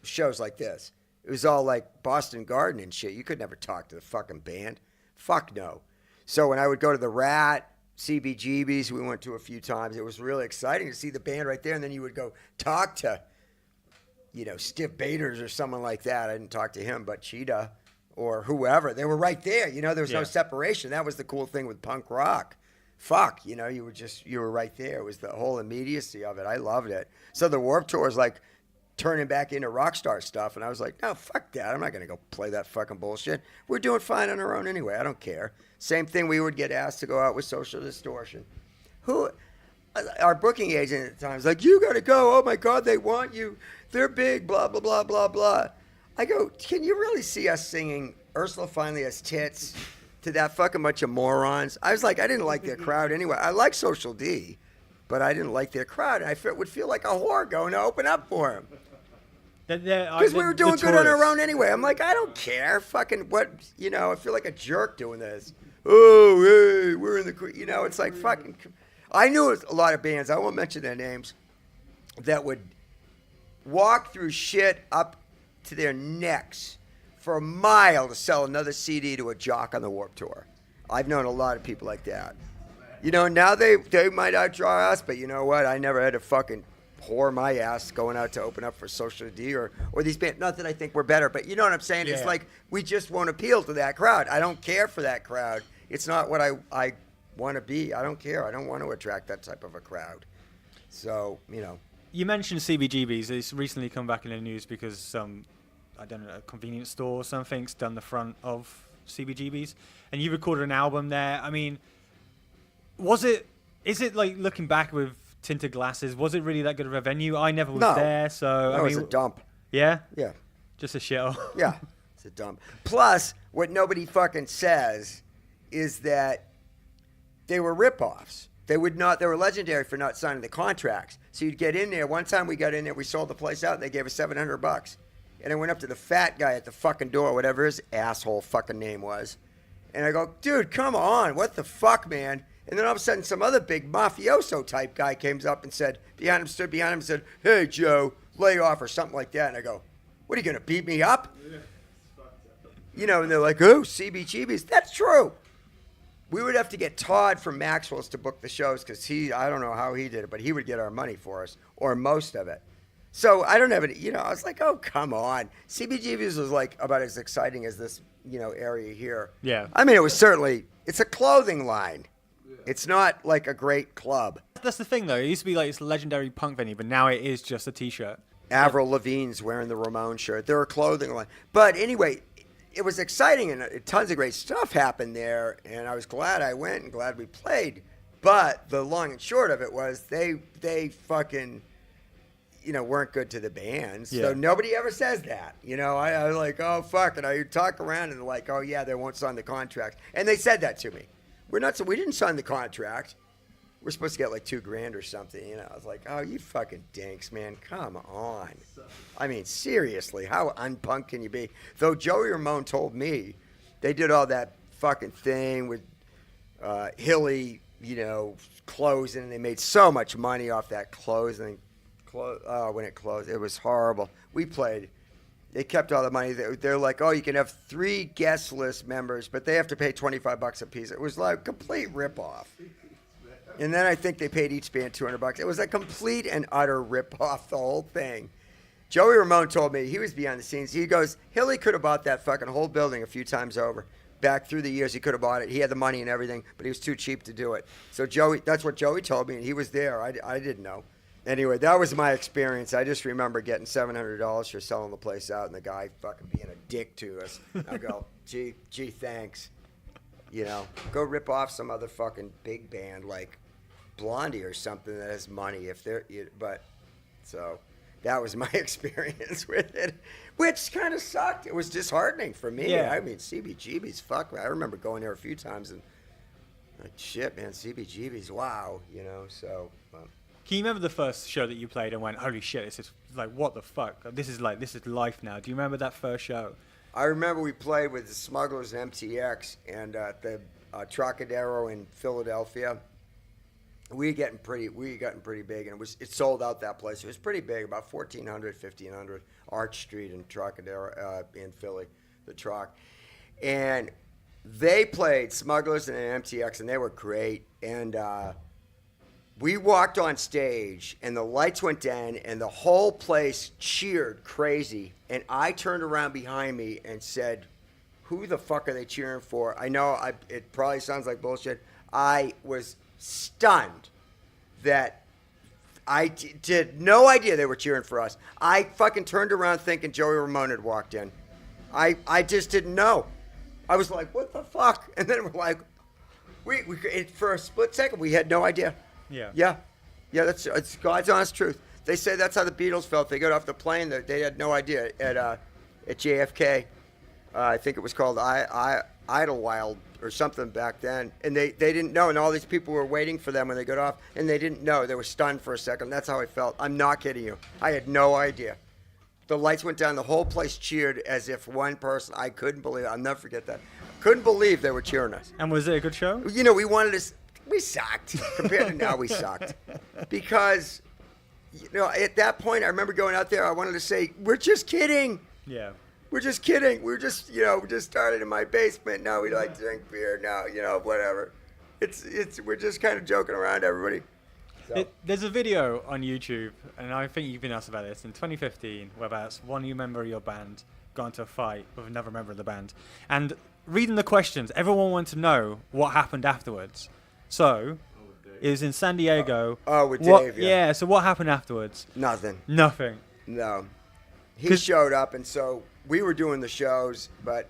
shows like this. It was all like Boston Garden and shit. You could never talk to the fucking band. Fuck no. So when I would go to the Rat, CBGBs, we went to a few times. It was really exciting to see the band right there, and then you would go talk to, Stiff Baders or someone like that. I didn't talk to him, but Cheetah or whoever. They were right there. There was no separation. That was the cool thing with punk rock. Fuck, you were right there. It was the whole immediacy of it. I loved it. So the Warped Tour was like turning back into rock star stuff, and I was like, no, fuck that. I'm not going to go play that fucking bullshit. We're doing fine on our own anyway. I don't care. Same thing, we would get asked to go out with Social Distortion. Our booking agent at the time was like, you got to go. Oh, my God, they want you. They're big, blah, blah, blah, blah, blah. I go, can you really see us singing Ursula Finally Has Tits to that fucking bunch of morons? I was like, I didn't like their crowd anyway. I like Social D, but I didn't like their crowd. And I would feel like a whore going to open up for them. Because we were doing good on our own anyway. I'm like, I don't care. Fucking what, I feel like a jerk doing this. Oh, hey, we're in the, it's like fucking. I knew a lot of bands, I won't mention their names, that would walk through shit up to their necks for a mile to sell another CD to a jock on the Warped Tour. I've known a lot of people like that. Now they might outdraw us, but you know what? I never had to fucking whore my ass going out to open up for Social D or these bands. Not that I think we're better, but you know what I'm saying? Yeah. It's like we just won't appeal to that crowd. I don't care for that crowd. It's not what I want to be. I don't care. I don't want to attract that type of a crowd. So, You mentioned CBGBs. It's recently come back in the news because some, I don't know, a convenience store or something's done the front of CBGBs. And you recorded an album there. I mean, is it like looking back with tinted glasses, was it really that good of a venue? I never was there, so... No, it was a dump. Yeah? Yeah. Just a shithole. Yeah, it's a dump. Plus, what nobody fucking says is that they were ripoffs. They were legendary for not signing the contracts. So you'd get in there. One time we got in there, we sold the place out, and they gave us $700. And I went up to the fat guy at the fucking door, whatever his asshole fucking name was. And I go, dude, come on. What the fuck, man? And then all of a sudden, some other big mafioso type guy came up and stood behind him and said, hey, Joe, lay off or something like that. And I go, what, are you going to beat me up? You know, and they're like, oh, CBGBs. That's true. We would have to get Todd from Maxwell's to book the shows because I don't know how he did it, but he would get our money for us, or most of it. So I don't have any, I was like, oh, come on. CBGB's was like about as exciting as this, area here. Yeah. I mean, it's a clothing line. It's not like a great club. That's the thing, though. It used to be like this legendary punk venue, but now it is just a T-shirt. Avril Lavigne's wearing the Ramon shirt. They're a clothing line. But anyway, it was exciting, and tons of great stuff happened there, and I was glad I went and glad we played. But the long and short of it was they fucking, weren't good to the bands. Yeah. So nobody ever says that. I was like, oh, fuck. And I talk around, and they're like, oh, yeah, they won't sign the contract. And they said that to me. We didn't sign the contract. We're supposed to get like $2,000 or something. I was like, oh, you fucking dinks, man. Come on. I mean, seriously, how unpunk can you be? Though Joey Ramone told me they did all that fucking thing with Hilly, closing, and they made so much money off that closing. When it closed, it was horrible. We played. They kept all the money. They're like, oh, you can have 3 guest list members, but they have to pay $25 a piece. It was like a complete ripoff. And then I think they paid each band $200. It was a complete and utter ripoff, the whole thing. Joey Ramone told me, he was behind the scenes. He goes, Hilly could have bought that fucking whole building a few times over. Back through the years, he could have bought it. He had the money and everything, but he was too cheap to do it. So that's what Joey told me, and he was there. I didn't know. Anyway, that was my experience. I just remember getting $700 for selling the place out, and the guy fucking being a dick to us. I go, gee, thanks. Go rip off some other fucking big band like Blondie or something that has money. So that was my experience with it, which kind of sucked. It was disheartening for me. Yeah. I mean, CBGB's, fuck. I remember going there a few times and like, shit, man, CBGB's, wow, so. Can you remember the first show that you played and went, holy shit, this is like, what the fuck? This is life now. Do you remember that first show? I remember we played with the Smugglers and MTX and the Trocadero in Philadelphia. We had gotten pretty big, and it sold out that place. It was pretty big, about 1,400, 1,500, Arch Street in Trocadero in Philly, the Troc. And they played Smugglers and MTX, and they were great. And we walked on stage, and the lights went down, and the whole place cheered crazy. And I turned around behind me and said, who the fuck are they cheering for? I know it probably sounds like bullshit. I was stunned that I did no idea they were cheering for us. I fucking turned around thinking Joey Ramone had walked in. I just didn't know. I was like, what the fuck? And then we're like, for a split second, we had no idea. Yeah, it's God's honest truth. They say that's how the Beatles felt. They got off the plane. They had no idea at JFK. I think it was called Idlewild or something back then. And they didn't know. And all these people were waiting for them when they got off. And they didn't know. They were stunned for a second. That's how I felt. I'm not kidding you. I had no idea. The lights went down. The whole place cheered as if one person. I couldn't believe it. I'll never forget that. Couldn't believe they were cheering us. And was it a good show? We sucked. Compared to now, we sucked. Because, at that point, I remember going out there, I wanted to say, we're just kidding. Yeah. We're just kidding. We're just, we just started in my basement. Now we like to drink beer. Now, whatever. We're just kind of joking around, everybody. So. There's a video on YouTube, and I think you've been asked about this, in 2015, whereabouts one new member of your band got into a fight with another member of the band. And reading the questions, everyone wanted to know what happened afterwards. So, it was in San Diego. With Dave, yeah. So what happened afterwards? Nothing. No. He showed up, and so we were doing the shows, but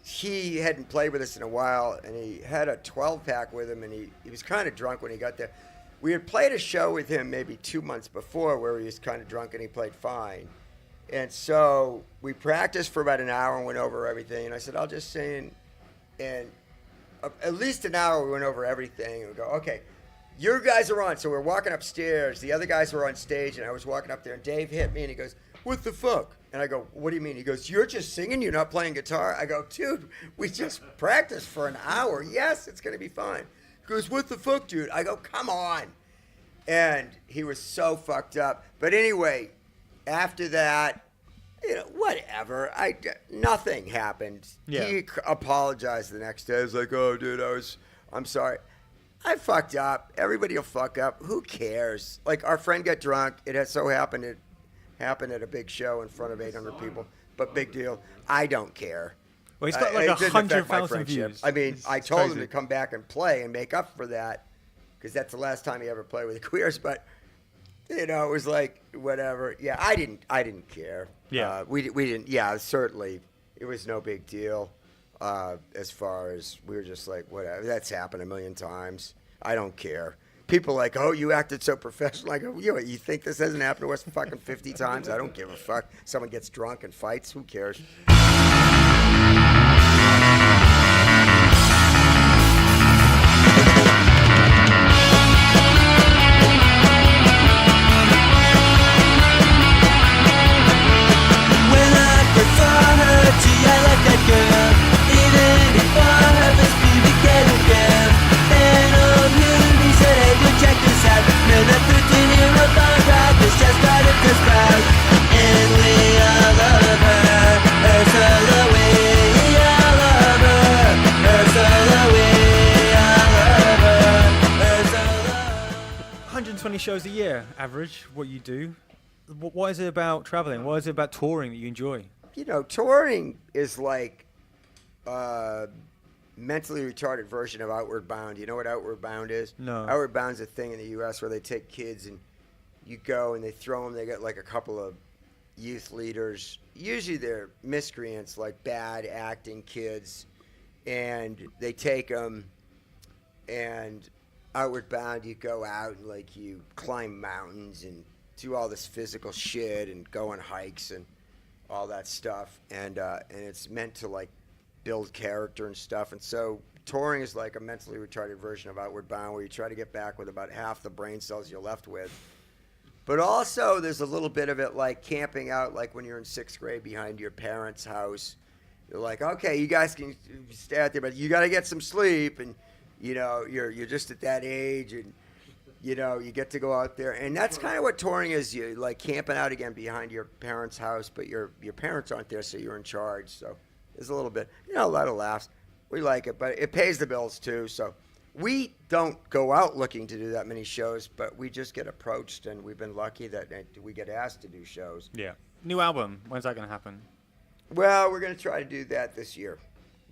he hadn't played with us in a while, and he had a 12-pack with him, and he was kind of drunk when he got there. We had played a show with him maybe 2 months before where he was kind of drunk, and he played fine. And so we practiced for about an hour and went over everything. And I said, I'll just sing. And at least an hour we went over everything. And we go, okay, your guys are on. So we're walking upstairs. The other guys were on stage. And I was walking up there. And Dave hit me and he goes, what the fuck? And I go, what do you mean? He goes, you're just singing? You're not playing guitar? I go, dude, we just practiced for an hour. Yes, it's going to be fine. He goes, what the fuck, dude? I go, come on. And he was so fucked up. But anyway, after that, whatever. Nothing happened. Yeah. He apologized the next day. I was like, oh, dude, I'm sorry. I fucked up. Everybody will fuck up. Who cares? Like, our friend got drunk. It has so happened it happened at a big show in front of 800 people. But big deal. I don't care. Well, he's got like It didn't affect my 100,000 friendship. views. I mean, I It's told him crazy. to come back and play and make up for that because that's the last time he ever played with the Queers. But it was like whatever. Yeah, I didn't care. Yeah. We didn't. Yeah, certainly, it was no big deal. As far as we were just like whatever. That's happened a million times. I don't care. People like, oh, you acted so professional. I go, you think this hasn't happened to us fucking 50 times? I don't give a fuck. Someone gets drunk and fights. Who cares? When I first saw her, gee, I liked that girl. Even before her first became a girl. Then old Ruby said, hey, go check this out. Man, that 13-year-old bug has just started to sprout. And we all love her. Ursula, we all love her. Ursula, we all love her. Ursula. 120 shows a year, average, what you do. What is it about traveling? What is it about touring that you enjoy? Touring is like mentally retarded version of Outward Bound. You know what Outward Bound is? No. Outward Bound's a thing in the U.S. where they take kids and you go and they throw them. They get like a couple of youth leaders. Usually they're miscreants, like bad acting kids. And they take them and Outward Bound, you go out and like you climb mountains and do all this physical shit and go on hikes and all that stuff. And it's meant to like build character and stuff. And so touring is like a mentally retarded version of Outward Bound where you try to get back with about half the brain cells you're left with. But also there's a little bit of it like camping out, like when you're in 6th grade behind your parents' house. You're like, okay, you guys can stay out there, but you got to get some sleep. And, you're just at that age and, you get to go out there. And that's kind of what touring is. You like camping out again behind your parents' house, but your parents aren't there, so you're in charge. So there's a little bit, a lot of laughs. We like it, but it pays the bills too. So we don't go out looking to do that many shows, but we just get approached, and we've been lucky that we get asked to do shows. Yeah. New album, when's that going to happen? Well, we're going to try to do that this year.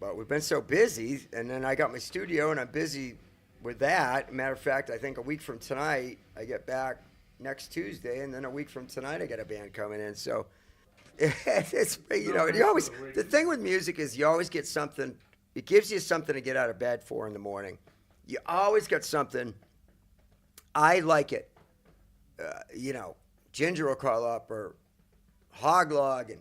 But we've been so busy, and then I got my studio, and I'm busy with that. Matter of fact, I think a week from tonight, I get back next Tuesday, and then a week from tonight, I got a band coming in. So it's, you always, the thing with music is you always get something, it gives you something to get out of bed for in the morning. You always get something. I like it. Ginger will call up, or Hoglog, and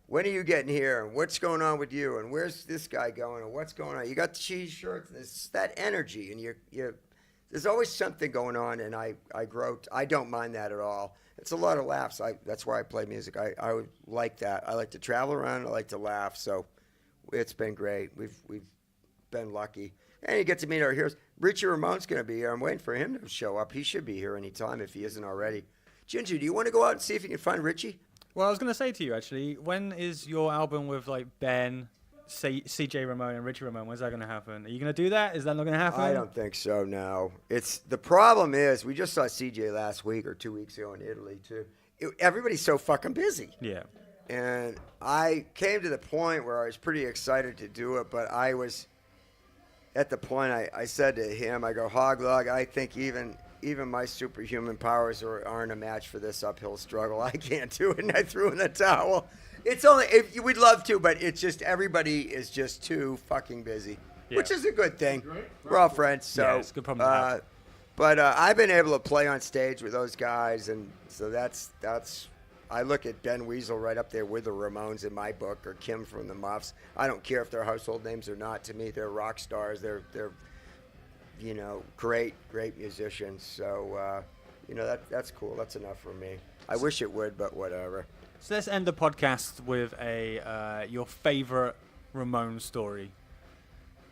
when are you getting here? And what's going on with you? And where's this guy going? And what's going on? You got the cheese shirts. And it's that energy. And there's always something going on. And I don't mind that at all. It's a lot of laughs. That's why I play music. I like that. I like to travel around. I like to laugh. So it's been great. We've been lucky. And you get to meet our heroes. Richie Ramone's going to be here. I'm waiting for him to show up. He should be here anytime if he isn't already. Ginger, do you want to go out and see if you can find Richie? Well, I was going to say to you, actually, when is your album with, like, Ben, CJ Ramone, and Richie Ramone? When's that going to happen? Are you going to do that? Is that not going to happen? I don't think so, no. The problem is, we just saw CJ last week or 2 weeks ago in Italy, too. Everybody's so fucking busy. Yeah. And I came to the point where I was pretty excited to do it, but I was, at the point, I said to him, I go, Hoglog, I think even my superhuman powers aren't a match for this uphill struggle. I can't do it, and I threw in the towel. It's only, we'd love to, but it's just, everybody is just too fucking busy, which is a good thing. We're all friends, so. Yeah, it's a good problem to have. But I've been able to play on stage with those guys, and so that's I look at Ben Weasel right up there with the Ramones in my book, or Kim from the Muffs. I don't care if they're household names or not. To me, they're rock stars. They're great musicians. So, that's cool. That's enough for me. I wish it would, but whatever. So let's end the podcast with your favorite Ramones story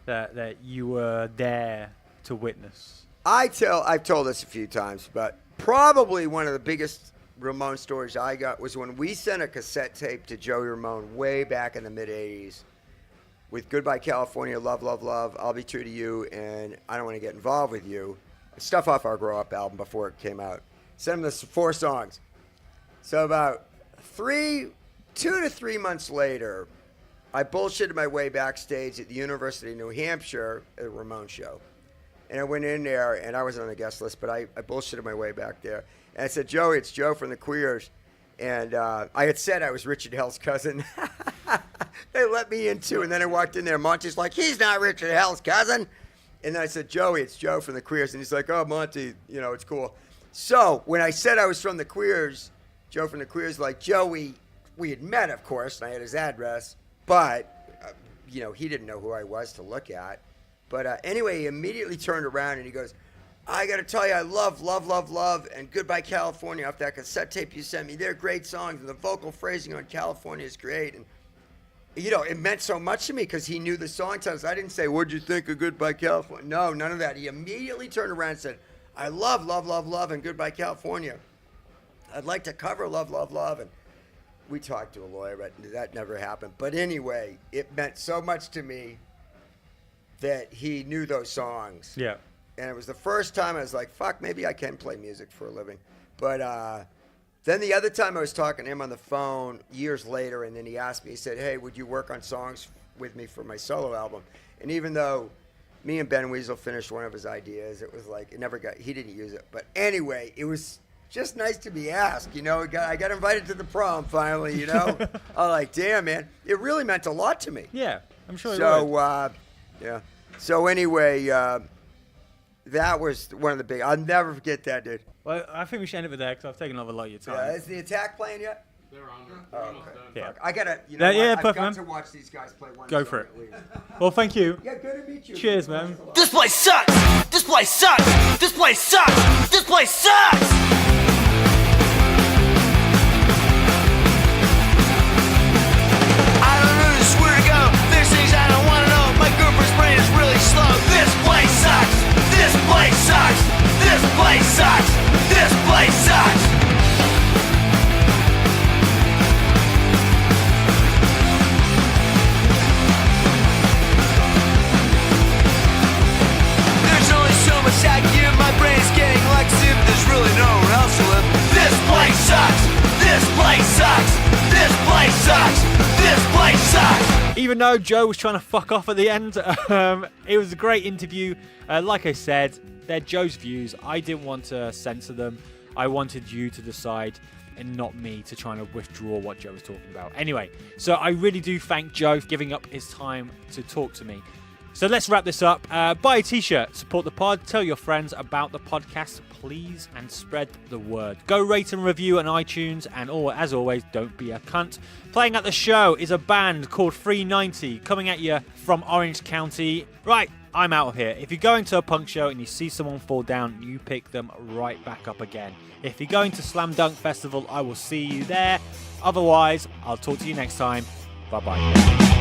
that you were there to witness. I've told this a few times, but probably one of the biggest Ramone stories I got was when we sent a cassette tape to Joey Ramone way back in the mid-'80s with Goodbye California, Love, Love, Love, I'll Be True to You, and I Don't Want to Get Involved with You. Stuff off our Grow Up album before it came out. Sent him the 4 songs. So about 2 to 3 months later, I bullshitted my way backstage at the University of New Hampshire at a Ramone show. And I went in there, and I wasn't on the guest list, but I bullshitted my way back there. And I said, Joey, it's Joe from the Queers. And I had said I was Richard Hell's cousin. They let me in, too. And then I walked in there. Monty's like, he's not Richard Hell's cousin. And then I said, Joey, it's Joe from the Queers. And he's like, oh, Monty, it's cool. So when I said I was from the Queers, Joe from the Queers, like, Joey, we had met, of course, and I had his address. But, he didn't know who I was to look at. But anyway, he immediately turned around and he goes, I got to tell you, I love, love, love, love, and Goodbye California off that cassette tape you sent me. They're great songs, and the vocal phrasing on California is great. And, it meant so much to me because he knew the song titles. I didn't say, what'd you think of Goodbye California? No, none of that. He immediately turned around and said, I love, love, love, love, and Goodbye California. I'd like to cover Love, Love, Love. And we talked to a lawyer, but that never happened. But anyway, it meant so much to me that he knew those songs. Yeah. And it was the first time I was like, fuck, maybe I can play music for a living. But then the other time I was talking to him on the phone years later, and then he asked me, he said, hey, would you work on songs with me for my solo album? And even though me and Ben Weasel finished one of his ideas, it was like, he didn't use it. But anyway, it was just nice to be asked, I got invited to the prom finally, I was like, damn, man, it really meant a lot to me. Yeah, I'm sure it would. Yeah. So anyway, that was one of the big. I'll never forget that, dude. Well, I think we should end it with that because I've taken up a lot of your time. Is the Attack playing yet? They're on. They're almost done. Yeah. Fuck. I gotta. I've got to watch these guys play one. Go song for it. at least. Well, thank you. Yeah, good to meet you. Cheers, man. This place sucks! This place sucks! This place sucks! This place sucks! I don't really swear to go. There's things I don't want to know. My girlfriend's brain is really slow. This place sucks! This place sucks! This place sucks! This place sucks! There's only so much I give. My brain's getting like as if there's really nowhere else to live. This place sucks! This place sucks! This place sucks! This place sucks! Even though Joe was trying to fuck off at the end, it was a great interview. Like I said, they're Joe's views. I didn't want to censor them. I wanted you to decide and not me to try and withdraw what Joe was talking about. Anyway, so I really do thank Joe for giving up his time to talk to me. So let's wrap this up. Buy a t-shirt, support the pod, tell your friends about the podcast, please, and spread the word. Go rate and review on iTunes, and as always, don't be a cunt. Playing at the show is a band called 390, coming at you from Orange County. Right, I'm out of here. If you're going to a punk show and you see someone fall down, you pick them right back up again. If you're going to Slam Dunk Festival, I will see you there. Otherwise, I'll talk to you next time. Bye-bye.